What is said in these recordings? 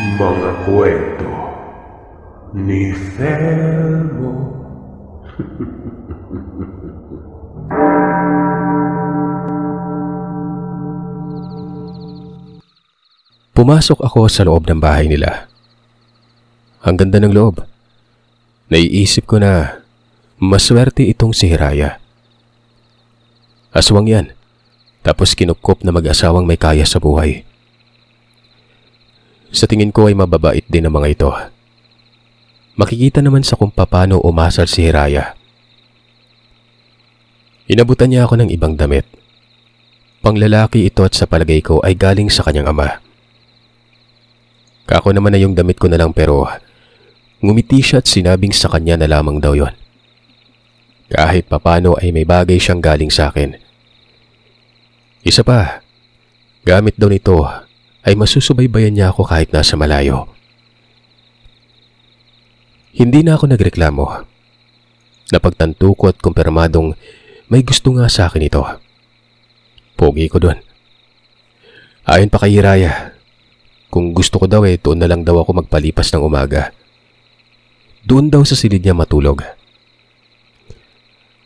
Mga kwento ni Felmo. Pumasok ako sa loob ng bahay nila. Ang ganda ng loob. Naiisip ko na maswerte itong si Hiraya. Aswang yan, tapos kinukup na mag-asawang may kaya sa buhay. Sa tingin ko ay mababait din ang mga ito. Makikita naman sa kung paano umasal si Hiraya. Inabutan niya ako ng ibang damit. Panglalaki ito at sa palagay ko ay galing sa kanyang ama. Kako naman na yung damit ko na lang pero ngumiti siya at sinabing sa kanya na lamang daw yon. Kahit papano ay may bagay siyang galing sa akin. Isa pa, gamit daw nito ay masusubaybayan niya ako kahit nasa malayo. Hindi na ako nagreklamo. Napagtanto ko at kumpirmadong may gusto nga sa akin ito. Pogi ko doon. Ayon pa kay Hiraya, kung gusto ko daw doon na lang daw ako magpalipas ng umaga. Doon daw sa silid niya matulog.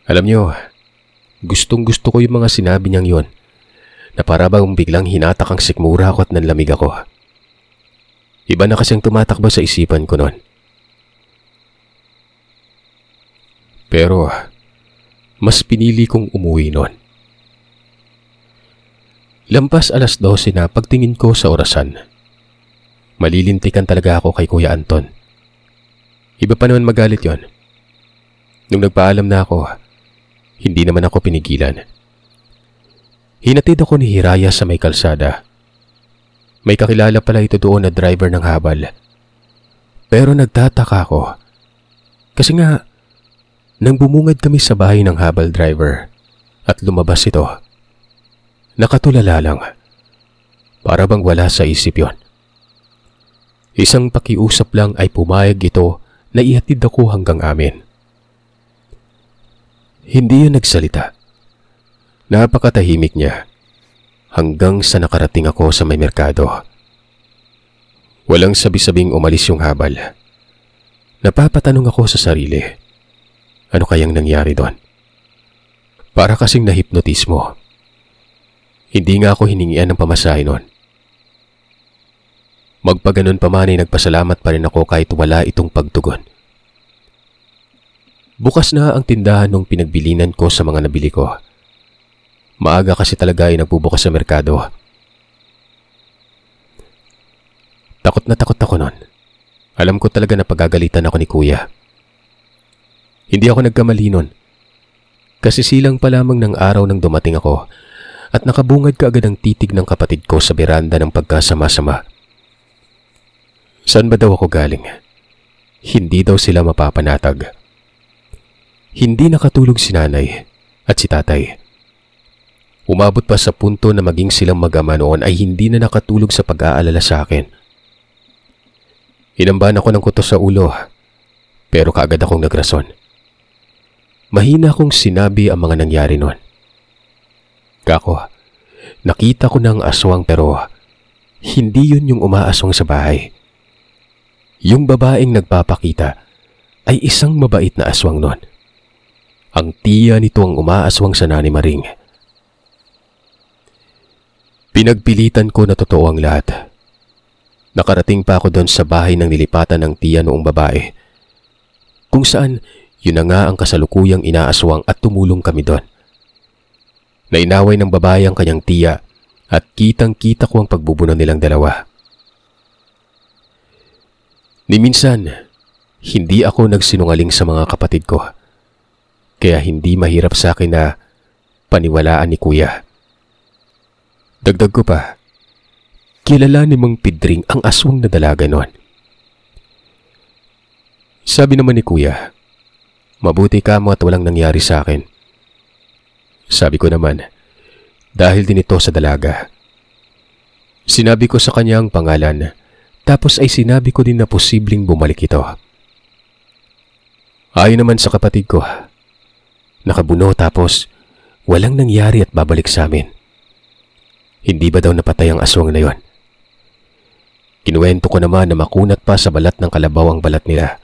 Alam niyo, gustong gusto ko yung mga sinabi niyang yon, na para bang biglang hinatak ang sikmura ko at nanlamig ako. Iba na kasing tumatakbo sa isipan ko noon. Pero mas pinili kong umuwi noon. Lampas 12:00 na pagtingin ko sa orasan. Malilintikan talaga ako kay Kuya Anton. Iba pa naman magalit yon. Nung nagpaalam na ako, hindi naman ako pinigilan. Hinatid ako ni Hiraya sa may kalsada. May kakilala pala ito doon na driver ng habal. Pero nagtataka ako. Kasi nga, nang bumungad kami sa bahay ng habal driver at lumabas ito, nakatulala lang. Para bang wala sa isip yon. Isang pakiusap lang ay pumayag ito na ihatid ako hanggang amin. Hindi yun nagsalita. Napakatahimik niya hanggang sa nakarating ako sa may merkado. Walang sabi-sabing umalis yung habal. Napapatanong ako sa sarili, ano kayang nangyari doon? Para kasing nahipnotismo. Hindi nga ako hiningian ng pamasahe noon. Magpaganon pa man ay nagpasalamat pa rin ako kahit wala itong pagtugon. Bukas na ang tindahan ng pinagbilinan ko sa mga nabili ko. Maaga kasi talaga ay nagbubukas sa merkado. Takot na takot ako noon. Alam ko talaga na pagagalitan ako ni Kuya. Hindi ako nagkamali noon. Kasi silang pa lamang ng araw nang dumating ako at nakabungad kaagad ang titig ng kapatid ko sa beranda ng pagkasama-sama. Saan ba daw ako galing? Hindi daw sila mapapanatag. Hindi nakatulog si nanay at si tatay. Umabot pa sa punto na maging silang mag-ama noon ay hindi na nakatulog sa pag-aalala sa akin. Inamban ako ng kutos sa ulo, pero kaagad akong nagrason. Mahina akong sinabi ang mga nangyari noon. Kako, nakita ko ng aswang pero hindi yun yung umaaswang sa bahay. Yung babaeng nagpapakita ay isang mabait na aswang noon. Ang tiya nito ang umaaswang sa Nani Maring. Pinagpilitan ko na totoo ang lahat. Nakarating pa ako doon sa bahay ng nilipatan ng tiya noong babae, kung saan yun na nga ang kasalukuyang inaaswang at tumulong kami doon. Nainaway ng babae ang kanyang tiya at kitang-kita ko ang pagbubuno nilang dalawa. Ni minsan, hindi ako nagsinungaling sa mga kapatid ko. Kaya hindi mahirap sa akin na paniwalaan ni Kuya. Dagdag ko pa, kilala ni Mang Pidring ang aswang na dalaga noon. Sabi naman ni Kuya, mabuti ka mo at walang nangyari sa akin. Sabi ko naman, dahil din ito sa dalaga. Sinabi ko sa kanya ang pangalan, tapos ay sinabi ko din na posibleng bumalik ito. Ayon naman sa kapatid ko, nakabuno tapos walang nangyari at babalik sa amin. Hindi ba daw napatay ang aswang na yon? Kinuwento ko naman na makunat pa sa balat ng kalabaw ang balat nila.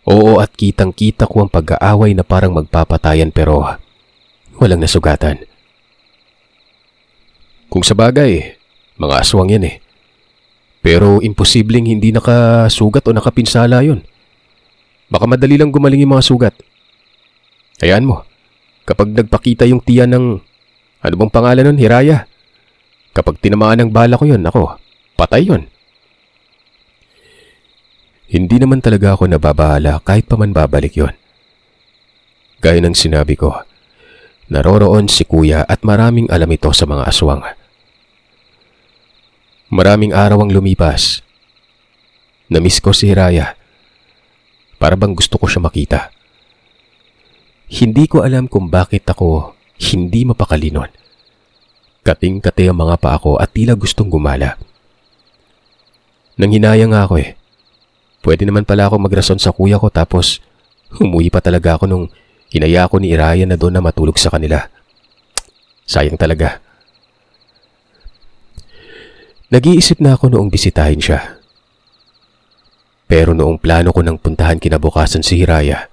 Oo, at kitang-kita ko ang pag-aaway na parang magpapatayan pero walang nasugatan. Kung sa bagay, mga aswang yan eh. Pero imposibleng hindi nakasugat o nakapinsala yun. Baka madali lang gumaling yung mga sugat. Hayaan mo, kapag nagpakita yung tiyan ng, ano bang pangalan nun, Hiraya? Kapag tinamaan ng bala ko yun, ako, patay yun. Hindi naman talaga ako nababahala kahit pa man babalik yun. Gaya ng sinabi ko, naroroon si kuya at maraming alam ito sa mga aswang. Maraming araw ang lumipas. Namiss ko si Hiraya. Para bang gusto ko siya makita. Hindi ko alam kung bakit ako hindi mapakali nun. Kating-kati ang mga paa ko at tila gustong gumala. Nanghinaya nga ako eh. Pwede naman pala ako magrason sa kuya ko tapos umuwi pa talaga ako nung inaya ko ni Hiraya na doon na matulog sa kanila. Sayang talaga. Nag-iisip na ako noong bisitahin siya. Pero noong plano ko nang puntahan kinabukasan si Hiraya,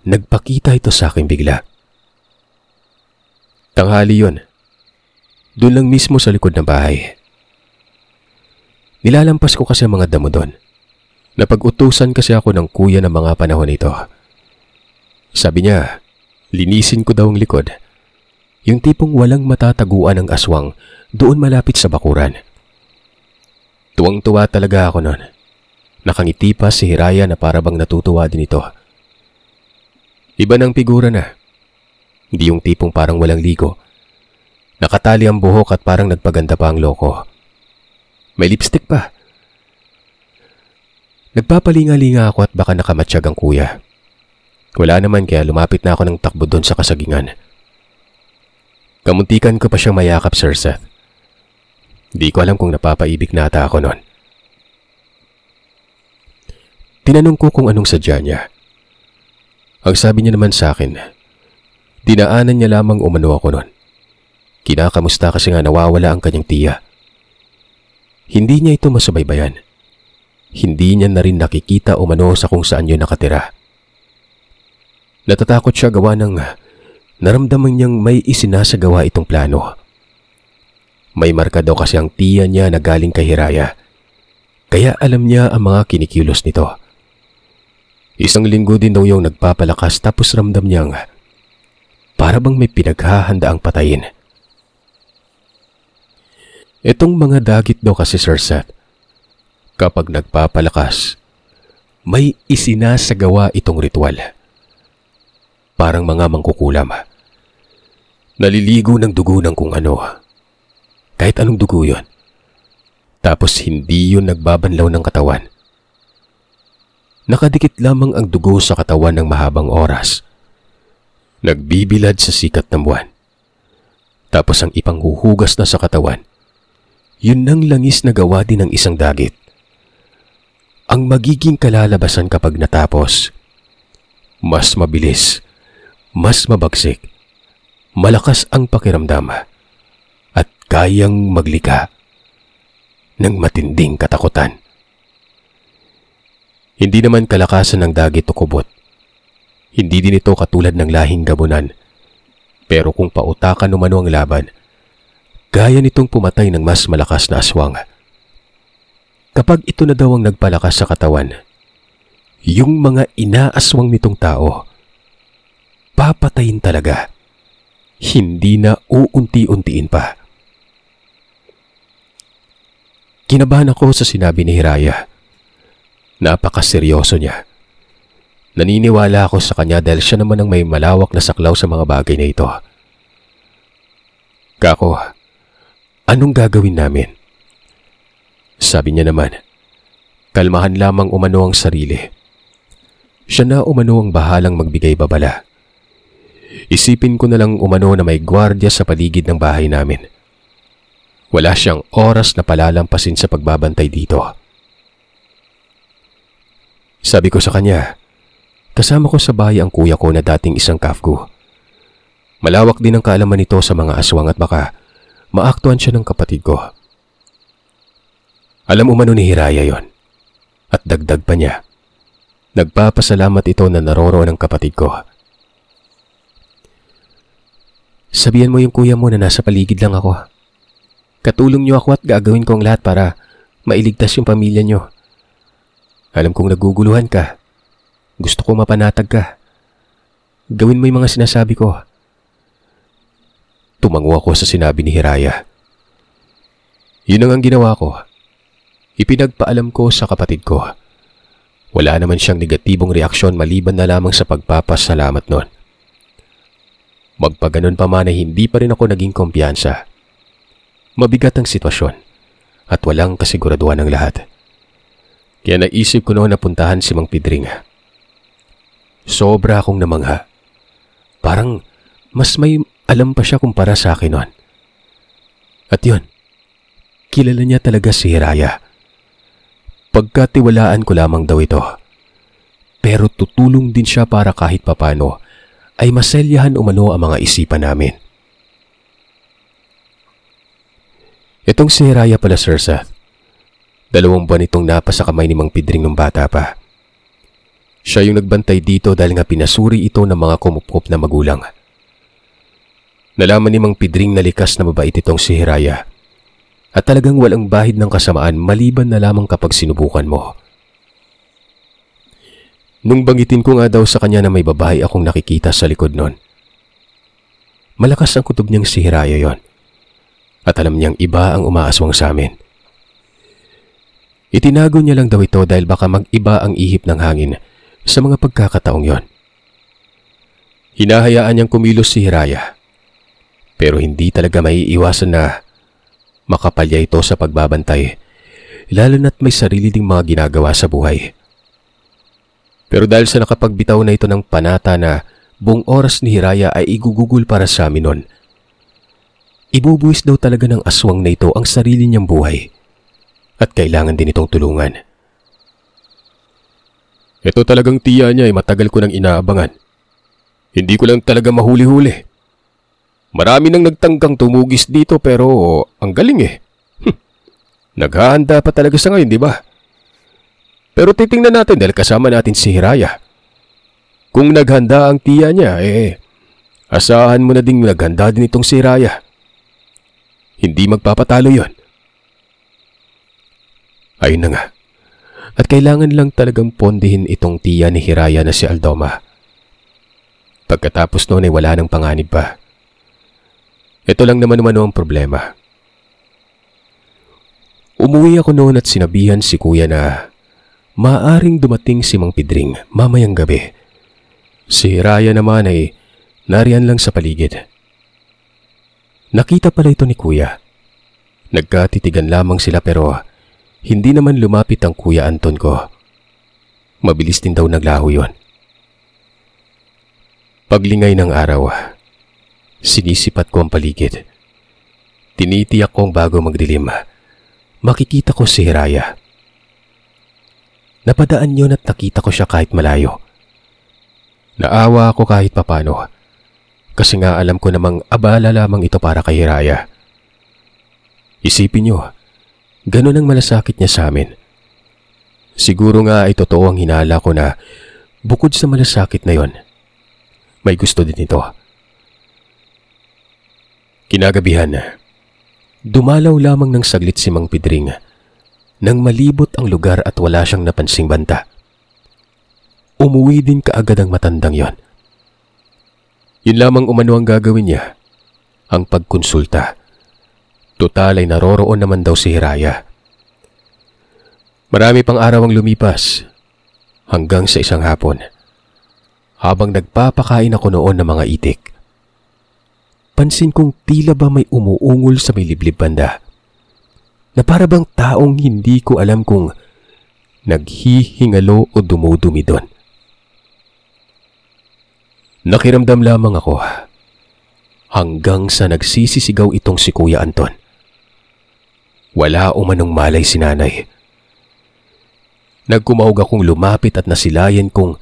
nagpakita ito sa akin bigla. Tanghali yun. Doon lang mismo sa likod ng bahay. Nilalampas ko kasi ang mga damo doon. Napag-utusan kasi ako ng kuya ng mga panahon ito. Sabi niya, linisin ko daw ang likod. Yung tipong walang matataguan ng aswang doon malapit sa bakuran. Tuwang-tuwa talaga ako noon. Nakangiti pa si Hiraya na para bang natutuwa din ito. Iba ng figura na. Hindi yung tipong parang walang ligo. Nakatali ang buhok at parang nagpaganda pa ang loko. May lipstick pa. Nagpapalinga-linga ako at baka nakamatsyag ang kuya. Wala naman kaya lumapit na ako ng takbo doon sa kasagingan. Kamuntikan ko pa siyang mayakap, Sir Seth. Di ko alam kung napapaibig na ata ako noon. Tinanong ko kung anong sadya niya. Ang sabi niya naman sa akin, dinaanan niya lamang umano ako noon. Kinakamusta kasi nga nawawala ang kanyang tiya. Hindi niya ito masubaybayan. Hindi niya na rin nakikita umano sa kung saan yun nakatira. Natatakot siya gawa ng naramdaman niyang may isinasagawa itong plano. May marka daw kasi ang tiya niya na galing kay Hiraya. Kaya alam niya ang mga kinikilos nito. Isang linggo din daw yung nagpapalakas tapos ramdam niyang para bang may pinaghahandaang patayin. Itong mga dagit daw kasi, Sir Seth, kapag nagpapalakas, may isinasagawa itong ritual. Parang mga mangkukulam. Naliligo ng dugo ng kung ano. Kahit anong dugo yun. Tapos hindi yun nagbabanlaw ng katawan. Nakadikit lamang ang dugo sa katawan ng mahabang oras. Nagbibilad sa sikat ng buwan. Tapos ang ipanghuhugas na sa katawan, yun ang langis na gawa din ng isang dagit. Ang magiging kalalabasan kapag natapos, mas mabilis, mas mabagsik, malakas ang pakiramdam, at kayang maglika ng matinding katakutan. Hindi naman kalakasan ng dagit o kubot. Hindi din ito katulad ng lahing gabunan. Pero kung pautakan umano ang laban, gaya nitong pumatay ng mas malakas na aswang. Kapag ito na daw ang nagpalakas sa katawan, yung mga inaaswang nitong tao, papatayin talaga. Hindi na uunti-untiin pa. Kinabahan ako sa sinabi ni Hiraya. Napakaseryoso niya. Naniniwala ako sa kanya dahil siya naman ang may malawak na saklaw sa mga bagay na ito. Kako, anong gagawin namin? Sabi niya naman, kalmahan lamang umano ang sarili. Siya na umano ang bahalang magbigay babala. Isipin ko na lang umano na may gwardiya sa paligid ng bahay namin. Wala siyang oras na palalampasin sa pagbabantay dito. Sabi ko sa kanya, kasama ko sa bahay ang kuya ko na dating isang kafko. Malawak din ang kaalaman nito sa mga aswang at baka maaktuhan siya ng kapatid ko. Alam umano ni Hiraya yon. At dagdag pa niya, nagpapasalamat ito na naroroon ang kapatid ko. Sabihan mo yung kuya mo na nasa paligid lang ako. Katulong niyo ako at gagawin ko ang lahat para mailigtas yung pamilya niyo. Alam kong naguguluhan ka. Gusto ko mapanatag ka. Gawin mo yung mga sinasabi ko. Tumango ako sa sinabi ni Hiraya. Yun ang ginawa ko. Ipinagpaalam ko sa kapatid ko. Wala naman siyang negatibong reaksyon maliban na lamang sa pagpapasalamat noon. Magpaganon pa man ay hindi pa rin ako naging kumpiyansa. Mabigat ang sitwasyon at walang kasiguraduhan ng lahat. Kaya naisip ko noon na puntahan si Mang Pidring. Sobra akong namangha. Parang mas may alam pa siya kumpara sa akin noon. At yun, kilala niya talaga si Hiraya. Pagkatiwalaan ko lamang daw ito. Pero tutulong din siya para kahit papano ay maselyahan umano ang mga isipan namin. Itong si Hiraya pala, Sir Seth. 2 buwan itong napasa kamay ni Mang Pidring nung bata pa. Siya yung nagbantay dito dahil nga pinasuri ito ng mga kumupkup na magulang. Nalaman ni Mang Pidring na likas na mabait itong si Hiraya. At talagang walang bahid ng kasamaan maliban na lamang kapag sinubukan mo. Nung banggitin ko nga daw sa kanya na may babae akong nakikita sa likod nun. Malakas ang kutob niyang si Hiraya yon. At alam niyang iba ang umaaswang sa amin. Itinago niya lang daw ito dahil baka mag-iba ang ihip ng hangin sa mga pagkakataong yon. Hinahayaan niyang kumilos si Hiraya. Pero hindi talaga maiiwasan na makapalya ito sa pagbabantay, lalo na't may sarili ding mga ginagawa sa buhay. Pero dahil sa nakapagbitaw na ito ng panata na buong oras ni Hiraya ay igugugol para sa amin nun, ibubuwis daw talaga ng aswang na ito ang sarili niyang buhay at kailangan din itong tulungan. Ito talagang tiya niya ay matagal ko nang inaabangan. Hindi ko lang talaga mahuli-huli. Marami nang nagtanggang tumugis dito pero ang galing eh. Naghahanda pa talaga sa ngayon, di ba? Pero titingnan natin dahil kasama natin si Hiraya. Kung naghanda ang tiya niya, asahan mo na ding naghanda din itong si Hiraya. Hindi magpapatalo yon. Ayun na nga. At kailangan lang talagang pondihin itong tiya ni Hiraya na si Aldoma. Pagkatapos noon ay wala nang panganib pa. Ito lang naman ang problema. Umuwi ako noon at sinabihan si kuya na maaring dumating si Mang Pidring mamayang gabi. Si Hiraya naman ay nariyan lang sa paligid. Nakita pala ito ni kuya. Nagkatitigan lamang sila pero hindi naman lumapit ang Kuya Anton ko. Mabilis din daw naglaho yon. Paglingay ng araw, sinisipat ko ang paligid. Tinitiyak kong bago magdilim, makikita ko si Hiraya. Napadaan yun at nakita ko siya kahit malayo. Naawa ako kahit papano, kasi nga alam ko namang abala lamang ito para kay Hiraya. Isipin niyo, ganun ang malasakit niya sa amin. Siguro nga ay totoo ang hinala ko na bukod sa malasakit na yon, may gusto din ito. Kinagabihan, dumalaw lamang ng saglit si Mang Pidring nang malibot ang lugar at wala siyang napansing banta. Umuwi din kaagad ang matandang yon. Yun lamang umano ang gagawin niya, ang pagkonsulta. Total ay naroroon naman daw si Hiraya. Marami pang araw ang lumipas hanggang sa isang hapon. Habang nagpapakain ako noon ng mga itik, pansin kong tila ba may umuungol sa may liblib banda na para bang taong hindi ko alam kung naghihingalo o dumudumi doon. Nakiramdam lamang ako hanggang sa nagsisisigaw itong si Kuya Anton. Wala umanong malay si nanay. Nagkumahog akong lumapit at nasilayan kung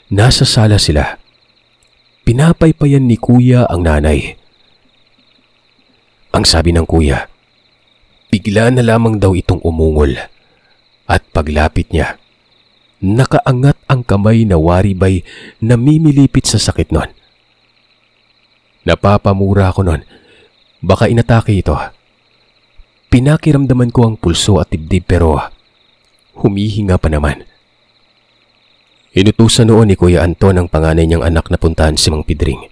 nasa sala sila. Pinapaypayan ni Kuya ang nanay. Ang sabi ng Kuya, bigla na lamang daw itong umungol At paglapit niya, nakaangat ang kamay na waribay na mimilipit sa sakit nun. Napapamura ako nun. Baka inatake ito. Pinakiramdaman ko ang pulso at dibdib pero humihinga pa naman. Inutusan noon ni Kuya Anton ang panganay niyang anak na puntahan si Mang Pidring.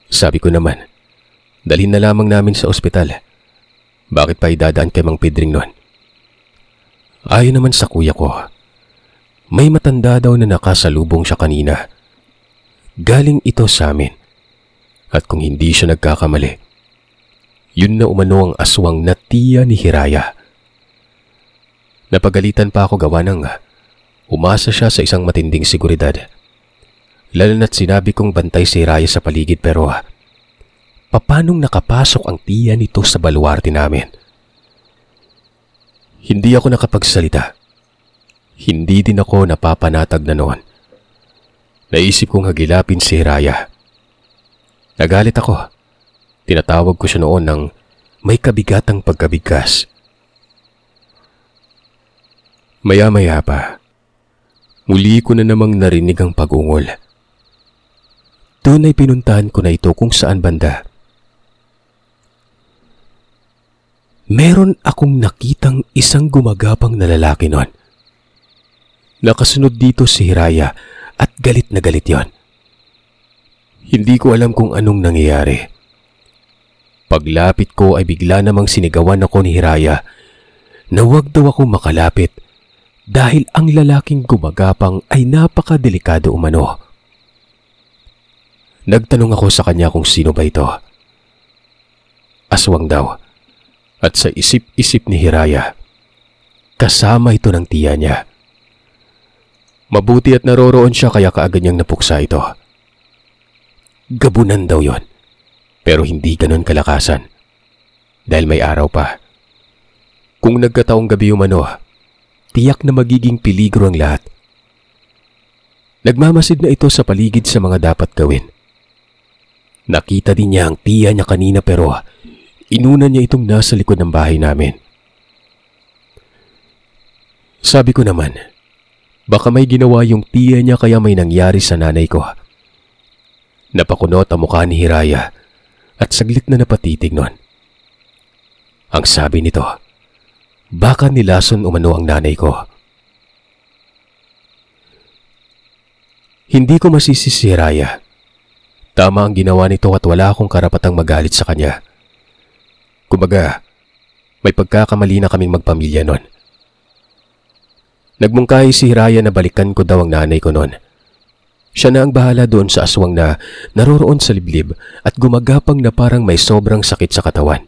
Sabi ko naman, dalhin na lamang namin sa ospital. Bakit pa idadaan kay Mang Pidring noon? Ayon naman sa kuya ko, may matanda daw na nakasalubong siya kanina. Galing ito sa amin. At kung hindi siya nagkakamali, yun na umano ang aswang na tiya ni Hiraya. Napagalitan pa ako gawa ng umasa siya sa isang matinding seguridad. Lalo na't sinabi kong bantay si Hiraya sa paligid pero papanong nakapasok ang tiya nito sa baluarte namin? Hindi ako nakapagsalita. Hindi din ako napapanatag na noon. Naisip kong hagilapin si Hiraya. Nagalit ako. Tinatawag ko siya noon ng may kabigatang pagkabigkas. Maya-maya pa, muli ko na namang narinig ang pag-ungol. Doon ay pinuntahan ko na ito kung saan banda. Meron akong nakitang isang gumagapang na lalaki noon. Nakasunod dito si Hiraya at galit na galit yon. Hindi ko alam kung anong nangyayari. Paglapit ko ay bigla namang sinigawan ako ni Hiraya na huwag daw ako makalapit dahil ang lalaking gumagapang ay napakadelikado umano. Nagtanong ako sa kanya kung sino ba ito. Aswang daw. At sa isip-isip ni Hiraya, kasama ito ng tiya niya. Mabuti at naroroon siya kaya kaagad niyang napuksa ito. Gabunan daw yon, pero hindi ganon kalakasan. Dahil may araw pa. Kung nagkataong gabi umano, tiyak na magiging peligro ang lahat. Nagmamasid na ito sa paligid sa mga dapat gawin. Nakita din niya ang tiya niya kanina pero inuna niya itong nasa likod ng bahay namin. Sabi ko naman, baka may ginawa yung tiya niya kaya may nangyari sa nanay ko. Napakunot ang mukha ni Hiraya at saglit na napatitig nun. Ang sabi nito, baka nilason umano ang nanay ko. Hindi ko masisi si Hiraya. Tama ang ginawa nito at wala akong karapatang magalit sa kanya. Kumbaga, may pagkakamali na kaming magpamilya nun. Nagmungkahi si Hiraya na balikan ko daw ang nanay ko nun. Siya na ang bahala doon sa aswang na naroroon sa liblib at gumagapang na parang may sobrang sakit sa katawan.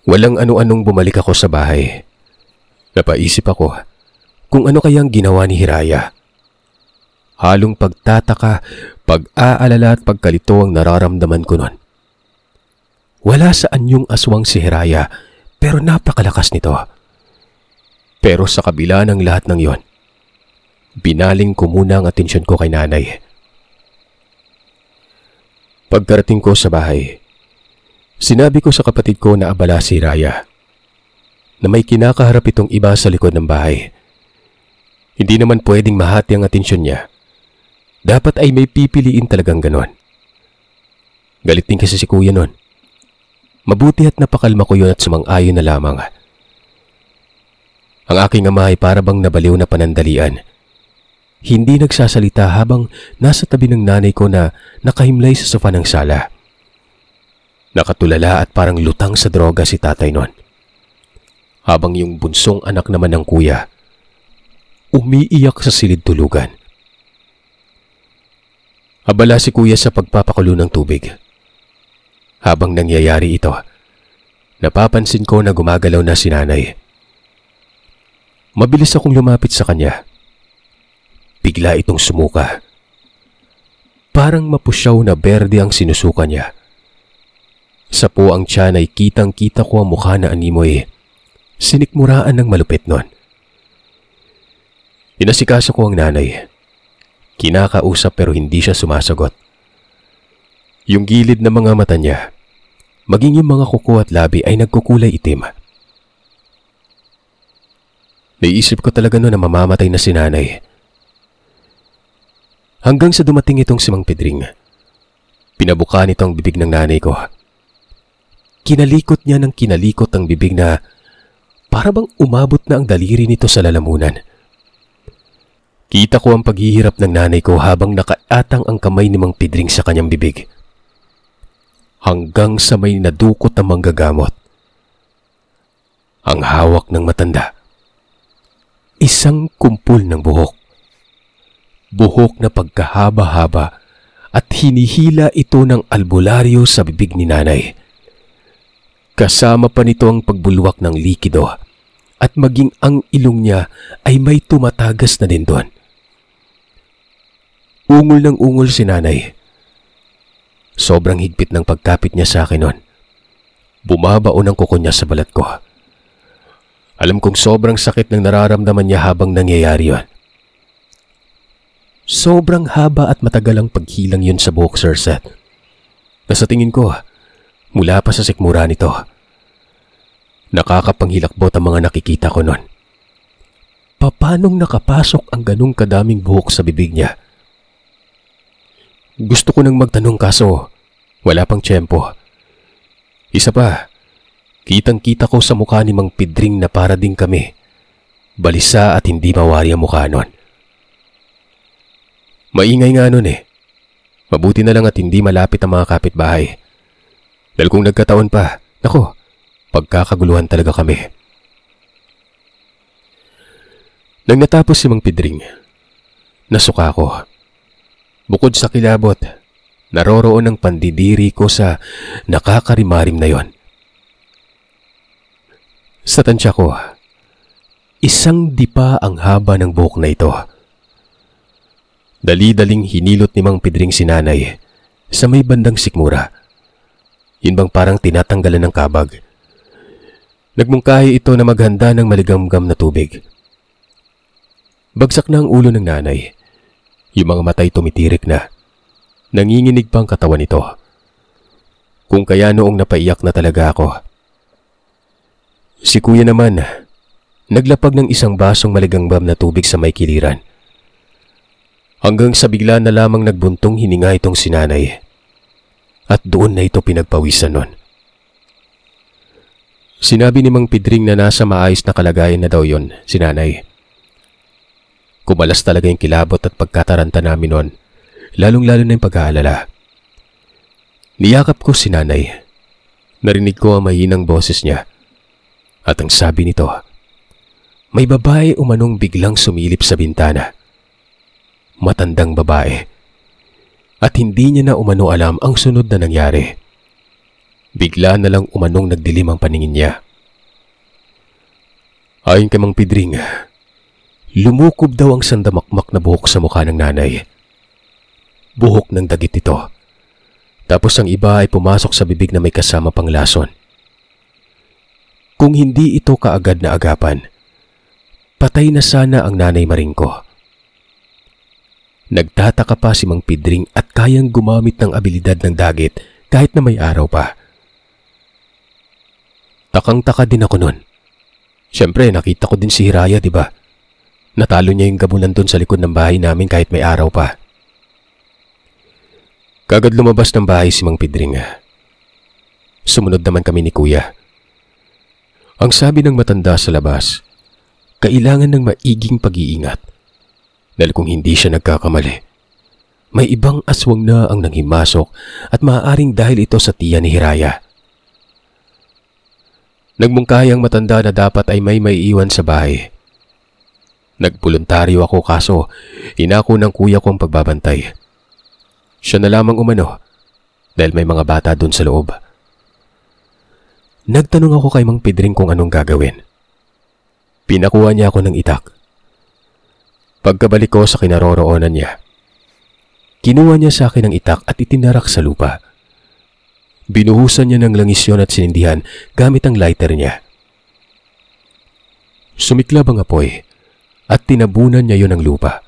Walang ano-anong bumalik ako sa bahay. Napaisip ako kung ano kayang ginawa ni Hiraya. Halong pagtataka, pag-aalala at pagkalito ang nararamdaman ko nun. Wala sa anyong aswang si Hiraya pero napakalakas nito. Pero sa kabila ng lahat ng yon, binaling ko muna ang atensyon ko kay nanay. Pagkarating ko sa bahay, sinabi ko sa kapatid ko na abala si Hiraya, na may kinakaharap itong iba sa likod ng bahay. Hindi naman pwedeng mahati ang atensyon niya. Dapat ay may pipiliin talagang ganon. Galit din kasi si kuya nun. Mabuti at napakalma ko yun at sumang-ayon na lamang. Ang aking ama ay para bang nabaliw na panandalian. Hindi nagsasalita habang nasa tabi ng nanay ko na nakahimlay sa sofa ng sala. Nakatulala at parang lutang sa droga si tatay nun. Habang yung bunsong anak naman ng kuya, umiiyak sa silid tulugan. Abala si kuya sa pagpapakulo ng tubig. Habang nangyayari ito, napapansin ko na gumagalaw na si nanay. Mabilis akong lumapit sa kanya. Bigla itong sumuka. Parang mapusyaw na berde ang sinusuka niya. Sa po ang tiyan ay kitang-kita ko ang mukha na animoy. Sinikmuraan ng malupit nun. Inasikaso ko ang nanay. Kinakausap pero hindi siya sumasagot. Yung gilid ng mga mata niya, maging yung mga kuko at labi ay nagkukulay itim. Naiisip ko talaga noon na mamamatay na si nanay. Hanggang sa dumating itong si Mang Pedring. Pinabuka nito ang bibig ng nanay ko. Kinalikot niya ng kinalikot ang bibig na para bang umabot na ang daliri nito sa lalamunan. Kita ko ang paghihirap ng nanay ko habang nakaatang ang kamay ni Mang Pedring sa kanyang bibig. Hanggang sa may nadukot na manggagamot. Ang hawak ng matanda. Isang kumpol ng buhok. Buhok na pagkahaba-haba at hinihila ito ng albularyo sa bibig ni nanay. Kasama pa nito ang pagbulwak ng likido at maging ang ilong niya ay may tumatagas na din doon. Ungol ng ungol si nanay. Sobrang higpit ng pagkapit niya sa akin noon. Bumabaon ang kuko niya sa balat ko. Alam kong sobrang sakit ng nararamdaman niya habang nangyayari yun. Sobrang haba at matagal ang paghilang yun sa buhok, Sir Seth. Nasa tingin ko, mula pa sa sikmura nito. Nakakapanghilakbot ang mga nakikita ko noon. Paanong nakapasok ang ganung kadaming buhok sa bibig niya? Gusto ko nang magtanong kaso wala pang tiyempo. Isa pa, kitang-kita ko sa mukha ni Mang Pedring na para din kami. Balisa at hindi mawari ang mukha nun. Maingay nga nun eh. Mabuti na lang at hindi malapit ang mga kapitbahay. Dahil kung nagkataon pa, nako, pagkakaguluhan talaga kami. Nang natapos si Mang Pedring, nasuka ko. Bukod sa kilabot, naroroon ang pandidiri ko sa nakakarimarim na yon. Sa tansya ko, isang dipa ang haba ng buhok na ito. Dali-daling hinilot ni Mang Pedring si nanay sa may bandang sikmura. Yun bang parang tinatanggalan ng kabag. Nagmungkahi ito na maghanda ng maligamgam na tubig. Bagsak na ang ulo ng nanay. Yung mga matay tumitirik na. Nanginginig pa ang katawan nito. Kung kaya noong napaiyak na talaga ako. Si kuya naman, naglapag ng isang basong maligamgam na tubig sa may kiliran. Hanggang sa bigla na lamang nagbuntong hininga itong si nanay. At doon na ito pinagpawisan nun. Sinabi ni Mang Pedring na nasa maayos na kalagayan na daw yon si nanay. Kumalas talaga yung kilabot at pagkataranta namin nun, lalong-lalo na yung pag-aalala. Niyakap ko si nanay. Narinig ko ang mahinang boses niya. At ang sabi nito, may babae umanong biglang sumilip sa bintana. Matandang babae. At hindi niya na umano alam ang sunod na nangyari. Bigla na lang umanong nagdilim ang paningin niya. Ayon kay Mang Pedring, lumukob daw ang sandamakmak na buhok sa mukha ng nanay. Buhok ng dagit ito. Tapos ang iba ay pumasok sa bibig na may kasama pang lason. Kung hindi ito kaagad na agapan, patay na sana ang nanay Maringko. Nagtataka pa si Mang Pedring at kayang gumamit ng abilidad ng dagit kahit na may araw pa. Takang-taka din ako nun. Siyempre, nakita ko din si Hiraya, di ba? Natalo niya yung gabulan doon sa likod ng bahay namin kahit may araw pa. Kagad lumabas ng bahay si Mang Pedring. Sumunod naman kami ni Kuya. Ang sabi ng matanda sa labas, kailangan ng maiging pag-iingat. Dahil kung hindi siya nagkakamali, may ibang aswang na ang nanghimasok at maaaring dahil ito sa tiya ni Hiraya. Nagmungkahi ang matanda na dapat ay may maiiwan sa bahay. Nagboluntaryo ako kaso inako ng kuya ko ang pagbabantay. Siya na lamang umano dahil may mga bata doon sa loob. Nagtanong ako kay Mang Pedring kung anong gagawin. Pinakuha niya ako ng itak. Pagkabalik ko sa kinaroroonan niya, kinuha niya sa akin ang itak at itinarak sa lupa. Binuhusan niya ng langis yun at sinindihan gamit ang lighter niya. Sumiklab ang apoy at tinabunan niya yun ng lupa.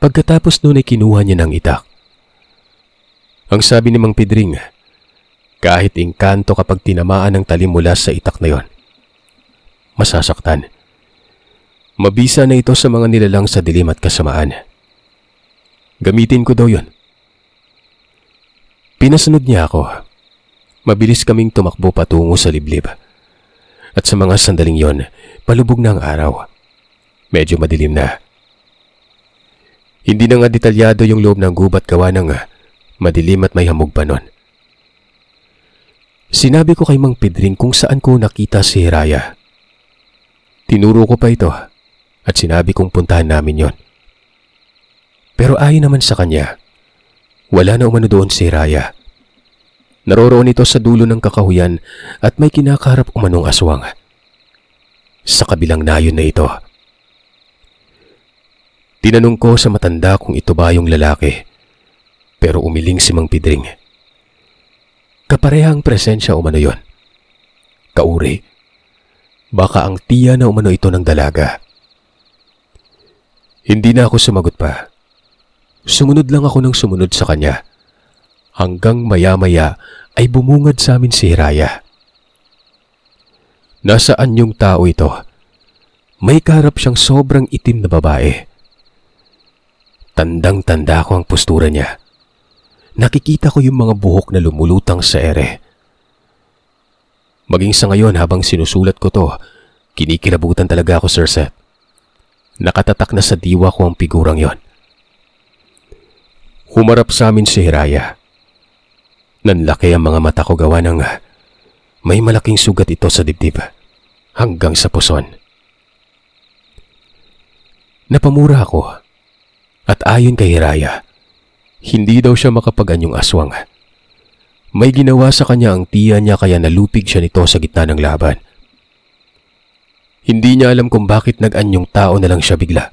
Pagkatapos noon ay kinuha niya ng itak. Ang sabi ni Mang Pedring, kahit engkanto kapag tinamaan ng talim mula sa itak na yon, masasaktan. Mabisa na ito sa mga nilalang sa dilim at kasamaan. Gamitin ko daw yun. Pinasunod niya ako. Mabilis kaming tumakbo patungo sa liblib. At sa mga sandaling yon, palubog na ang araw. Medyo madilim na. Hindi na nga detalyado yung loob ng gubat gawa ng madilim at may hamog pa nun. Sinabi ko kay Mang Pedring kung saan ko nakita si Hiraya. Tinuro ko pa ito at sinabi kong puntahan namin yon. Pero ayon naman sa kanya, wala na umano doon si Hiraya. Naroroon ito sa dulo ng kakahuyan at may kinakaharap umanong aswang. Sa kabilang nayon na ito. Tinanong ko sa matanda kung ito ba yung lalaki, pero umiling si Mang Pedring. Kaparehang presensya umano yon. Kauri. Baka ang tiya na umano ito ng dalaga. Hindi na ako sumagot pa. Sumunod lang ako ng sumunod sa kanya. Hanggang maya-maya ay bumungad sa amin si Hiraya. Nasaan yung tao ito? May kaharap siyang sobrang itim na babae. Tandang-tanda ko ang postura niya. Nakikita ko yung mga buhok na lumulutang sa ere. Maging sa ngayon habang sinusulat ko to, kinikilabutan talaga ako, Sir Seth. Nakatatak na sa diwa ko ang figurang yon. Humarap sa amin si Hiraya. Nanlaki ang mga mata ko gawa ng may malaking sugat ito sa dibdib hanggang sa puson. Napamura ako at ayon kay Hiraya, hindi daw siya makapag-anyong aswang. May ginawa sa kanya ang tiya niya kaya nalupig siya nito sa gitna ng laban. Hindi niya alam kung bakit nag-anyong tao na lang siya bigla.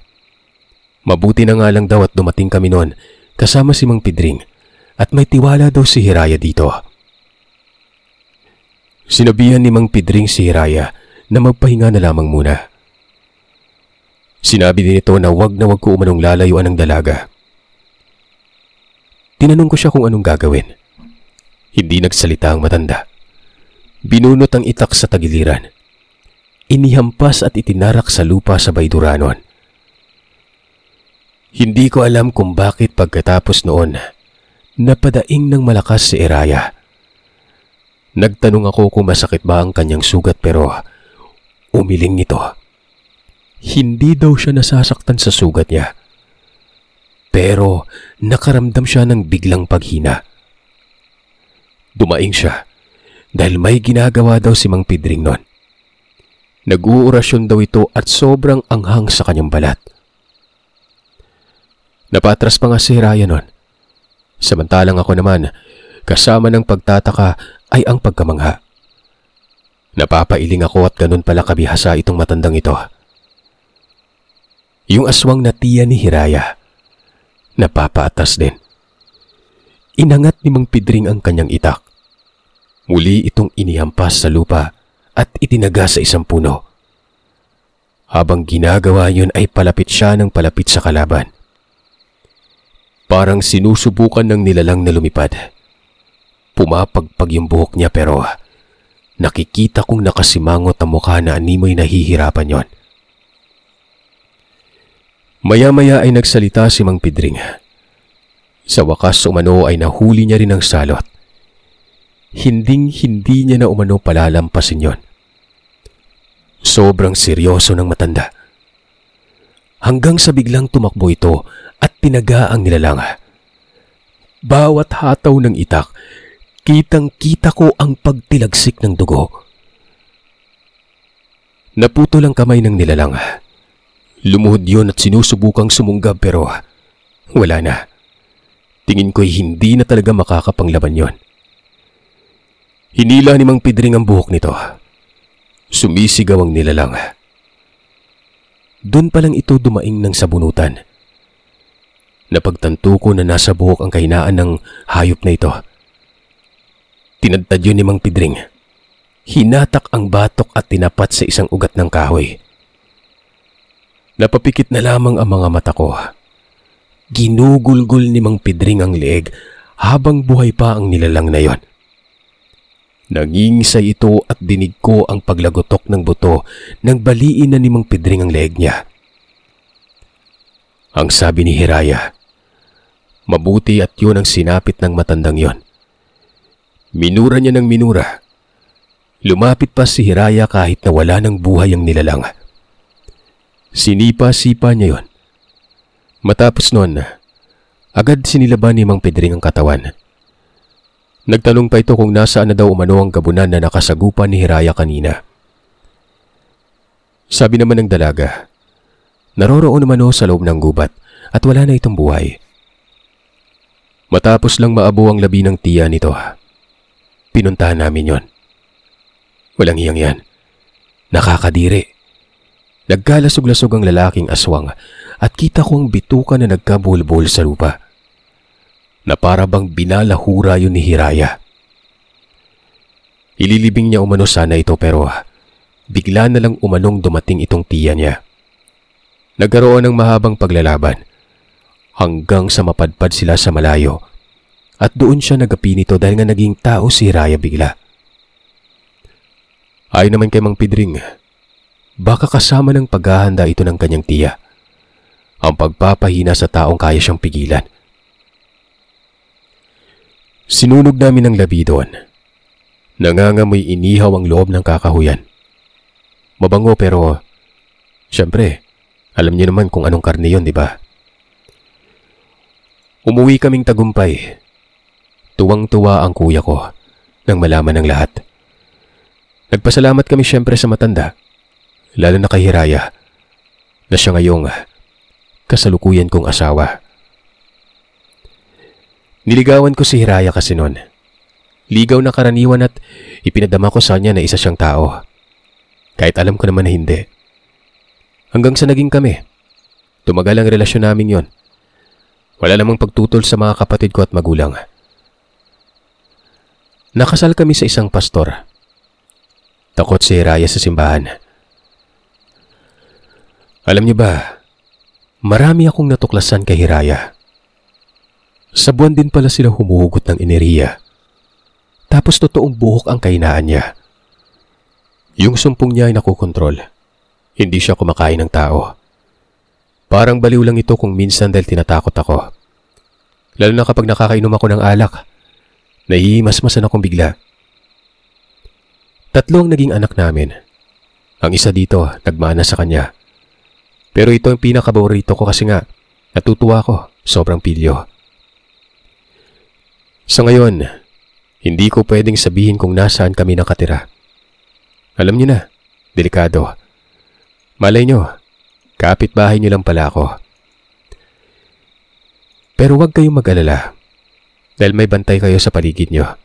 Mabuti na nga lang daw at dumating kami noon kasama si Mang Pedring at may tiwala daw si Hiraya dito. Sinabihan ni Mang Pedring si Hiraya na magpahinga na lamang muna. Sinabi din ito na wag ko umanong lalayuan ng dalaga. Tinanong ko siya kung anong gagawin. Hindi nagsalita ang matanda. Binunot ang itak sa tagiliran. Inihampas at itinarak sa lupa sa bayduranon. Hindi ko alam kung bakit pagkatapos noon, napadaing ng malakas si Hiraya. Nagtanong ako kung masakit ba ang kanyang sugat pero umiling ito. Hindi daw siya nasasaktan sa sugat niya. Pero nakaramdam siya ng biglang paghina. Dumaing siya dahil may ginagawa daw si Mang Pedring noon. Nag-uurasyon daw ito at sobrang anghang sa kanyang balat. Napatras pa nga si Hiraya noon. Samantalang ako naman, kasama ng pagtataka ay ang pagkamangha. Napapailing ako at ganun pala kabihasa itong matandang ito. Yung aswang na tiya ni Hiraya, napapaatas din. Inangat ni Mang Pedring ang kanyang itak. Muli itong inihampas sa lupa at itinaga sa isang puno. Habang ginagawa yun ay palapit siya ng palapit sa kalaban. Parang sinusubukan ng nilalang na lumipad. Pumapagpag yung buhok niya pero nakikita kong nakasimangot ang mukha na animoy nahihirapan yon. Maya-maya ay nagsalita si Mang Pedring. Sa wakas umano ay nahuli niya rin ang salot. Hinding-hindi niya na umano palalampasin yon. Sobrang seryoso ng matanda. Hanggang sa biglang tumakbo ito at tinaga ang nilalang. Bawat hataw ng itak, kitang-kita ko ang pagtilagsik ng dugo. Naputol ang kamay ng nilalang. Lumuhod yun at sinusubukang sumunggab pero wala na. Tingin ko'y hindi na talaga makakapanglaban yon. Hinila ni Mang Pedring ang buhok nito. Sumisigaw ang nilalang. Doon pa lang ito dumaing ng sabunutan. Napagtanto ko na nasa buhok ang kahinaan ng hayop na ito. Tinadtad yun ni Mang Pedring. Hinatak ang batok at tinapat sa isang ugat ng kahoy. Napapikit na lamang ang mga mata ko. Ginugulgul ni Mang Pedring ang leeg habang buhay pa ang nilalang na yon. Nangingisay ito at dinig ko ang paglagotok ng buto nang baliin na ni Mang Pedring ang leeg niya. Ang sabi ni Hiraya, mabuti at yun ang sinapit ng matandang yon. Minura niya ng minura. Lumapit pa si Hiraya kahit na wala ng buhay ang nilalang. Sinipa-sipa niya yon. Matapos nun, agad sinilaban ni Mang Pedring ang katawan. Nagtanong pa ito kung nasaan na daw umano ang gabunan na nakasagupan ni Hiraya kanina. Sabi naman ng dalaga, naroroon umano sa loob ng gubat at wala na itong buhay. Matapos lang maabo ang labi ng tiya nito, pinuntahan namin yon. Walang iyang yan. Nakakadiri. Nagkalasog-lasog ang lalaking aswang at kita ko ang bituka na nagkabulbol sa lupa. Na para bang binalahura yun ni Hiraya. Ililibing niya umano sana ito pero bigla na lang umanong dumating itong tiya niya. Nagkaroon ng mahabang paglalaban hanggang sa mapadpad sila sa malayo at doon siya nagapi nito dahil nga naging tao si Hiraya bigla. Ayon naman kay Mang Pedring, baka kasama ng paghahanda ito ng kanyang tiya ang pagpapahina sa taong kaya siyang pigilan. Sinunog namin ang labi doon. Nangangamoy inihaw ang loob ng kakahuyan. Mabango pero, syempre, alam niyo naman kung anong karne yun, di ba? Umuwi kaming tagumpay. Tuwang-tuwa ang kuya ko nang malaman ng lahat. Nagpasalamat kami syempre sa matanda, lalo na kay Hiraya, na siya ngayong kasalukuyan kong asawa. Niligawan ko si Hiraya kasi noon. Ligaw na karaniwan at ipinadama ko sa kanya na isa siyang tao. Kahit alam ko naman na hindi. Hanggang sa naging kami. Tumagal ang relasyon namin yon. Wala namang pagtutol sa mga kapatid ko at magulang. Nakasal kami sa isang pastor. Takot si Hiraya sa simbahan. Alam niyo ba, marami akong natuklasan kay Hiraya. Sa buwan din pala sila humuhugot ng enerhiya. Tapos totoong buhok ang kahinaan niya. Yung sumpong niya ay nakokontrol. Hindi siya kumakain ng tao. Parang baliw lang ito kung minsan dahil tinatakot ako. Lalo na kapag nakakainom ako ng alak. Nahihimasmasan akong bigla. 3 ang naging anak namin. Ang isa dito, nagmana sa kanya. Pero ito ang pinakaborito ko kasi nga, natutuwa ko, sobrang pilyo. Sa ngayon, hindi ko pwedeng sabihin kung nasaan kami nakatira. Alam niyo na, delikado. Malay niyo, kapitbahay niyo lang pala ako. Pero huwag kayong mag-alala, dahil may bantay kayo sa paligid niyo.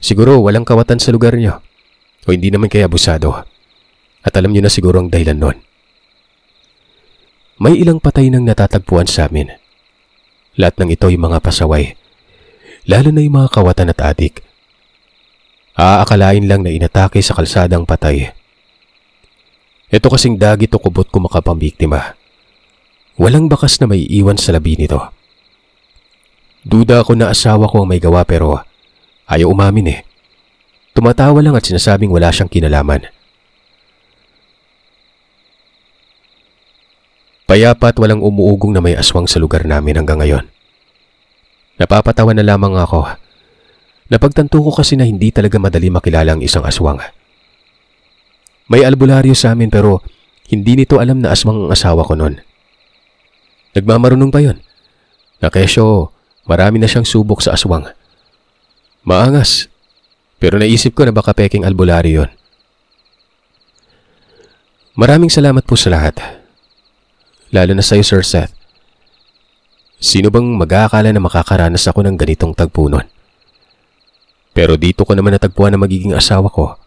Siguro walang kawatan sa lugar niyo, o hindi naman kayo abusado. At alam niyo na siguro ang dahilan nun. May ilang patay nang natatagpuan sa amin. Lahat ng ito ay mga pasaway. Lalo na yung mga kawatan at adik. Aakalain lang na inatake sa kalsadang patay. Ito kasing dagit o kubot ko makapambiktima. Walang bakas na may iwan sa labi nito. Duda ako na asawa ko ang may gawa pero ayaw umamin eh. Tumatawa lang at sinasabing wala siyang kinalaman. Payapa at walang umuugong na may aswang sa lugar namin hanggang ngayon. Napapatawa na lamang ako. Napagtanto ko kasi na hindi talaga madali makilala ang isang aswang. May albularyo sa amin pero hindi nito alam na aswang ang asawa ko noon. Nagmamarunong pa yon. Na kesyo, marami na siyang subok sa aswang. Maangas. Pero naisip ko na baka peking albularyo yon. Maraming salamat po sa lahat. Lalo na sa'yo, Sir Seth. Sino bang mag-aakala na makakaranas ako ng ganitong tagpo nun? Pero dito ko naman natagpuan na magiging asawa ko.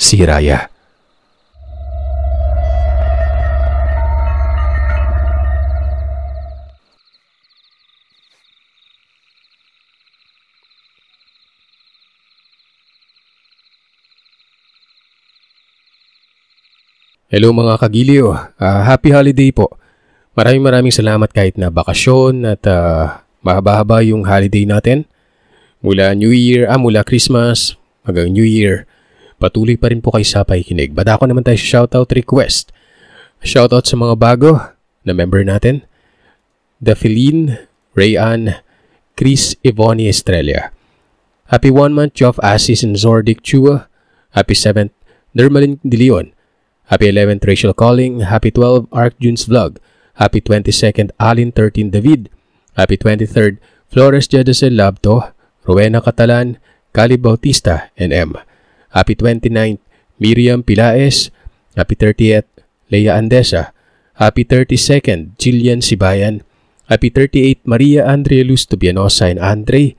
Si Hiraya. Hello mga kagiliw. Happy holiday po. Maraming salamat kahit na bakasyon at mahaba-haba yung holiday natin. Mula Christmas hanggang New Year, patuloy pa rin po kayo sa pakikinig. Badako naman tayo sa shoutout request. Shoutout sa mga bago na member natin. Daphilin, Rayan, Chris Ivoni Estrella. Happy 1 month Geoff Assis and Zordic Chua. Happy 7th Dermalin De Leon. Happy 11th Rachel Calling. Happy 12 Arc Junes Vlog. Happy 22nd Alin 13 David. Happy 23rd Flores Jedesel Labto, Rowena Catalan, Cali Bautista, and M. Happy 29th Miriam Pilaes. Happy 30th Leia Andesa. Happy 32nd Jillian Sibayan. Happy 38th Maria Andrea Luz Tubianosa and Andre.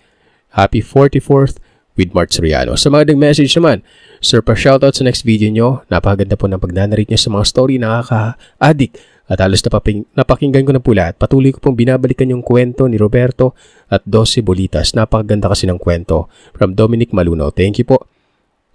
Happy 44th with Mark Soriano. Sa mga nag-message naman, sir, pa-shoutout sa next video nyo. Napakaganda po ng pagnanarate nyo sa mga story nakaka-addict. At halos napakinggan ko na po lahat. Patuloy ko pong binabalikan yung kwento ni Roberto at 12 Bolitas. Napakaganda kasi ng kwento. From Dominic Maluno. Thank you po.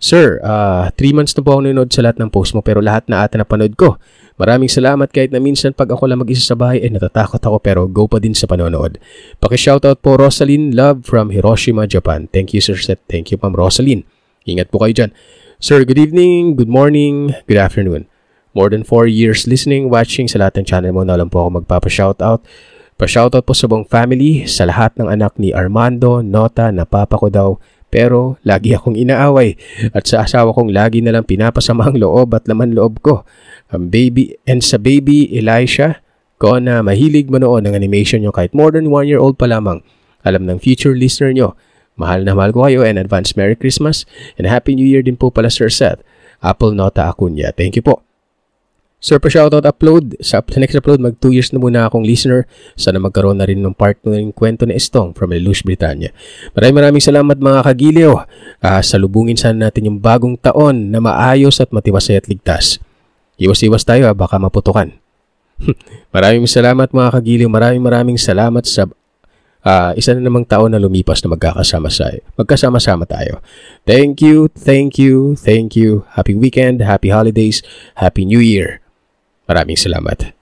Sir, 3 months na po ako nanonood sa lahat ng post mo pero lahat na ata napanood ko. Maraming salamat kahit na minsan pag ako lang mag-isa sa bahay natatakot ako pero go pa din sa panonood. Paki-shoutout po Rosaline Love from Hiroshima, Japan. Thank you sir. Thank you Ma'am Rosaline. Ingat po kayo dyan. Sir, good evening, good morning, good afternoon. More than 4 years listening, watching sa lahat ng channel mo na lang po ako magpapa-shoutout. Pa-shoutout po sa buong family, sa lahat ng anak ni Armando, Nota, na papa ko daw. Pero lagi akong inaaway at sa asawa kong lagi na lang pinapasama ang loob at laman loob ko. Ang baby and sa baby Elisha ko na mahilig manood ng animation nyo kahit more than 1 year old pa lamang. Alam ng future listener nyo. Mahal na mahal ko kayo and advance Merry Christmas and Happy New Year din po pala Sir Seth. Apple Nota Acuña. Thank you po. Sir, pa-shoutout upload. Sa next upload, mag 2 years na muna akong listener. Sana magkaroon na rin ng part ng kwento ni Estong from Lelouch, Britannia. Maraming salamat mga kagiliw. Salubungin sana natin yung bagong taon na maayos at matiwasay at ligtas. Iwas-iwas tayo baka maputukan. Maraming salamat mga kagiliw. Maraming salamat sa isa na namang taon na lumipas na magkasama-sama tayo. Thank you. Happy weekend, happy holidays, happy New Year. Maraming salamat.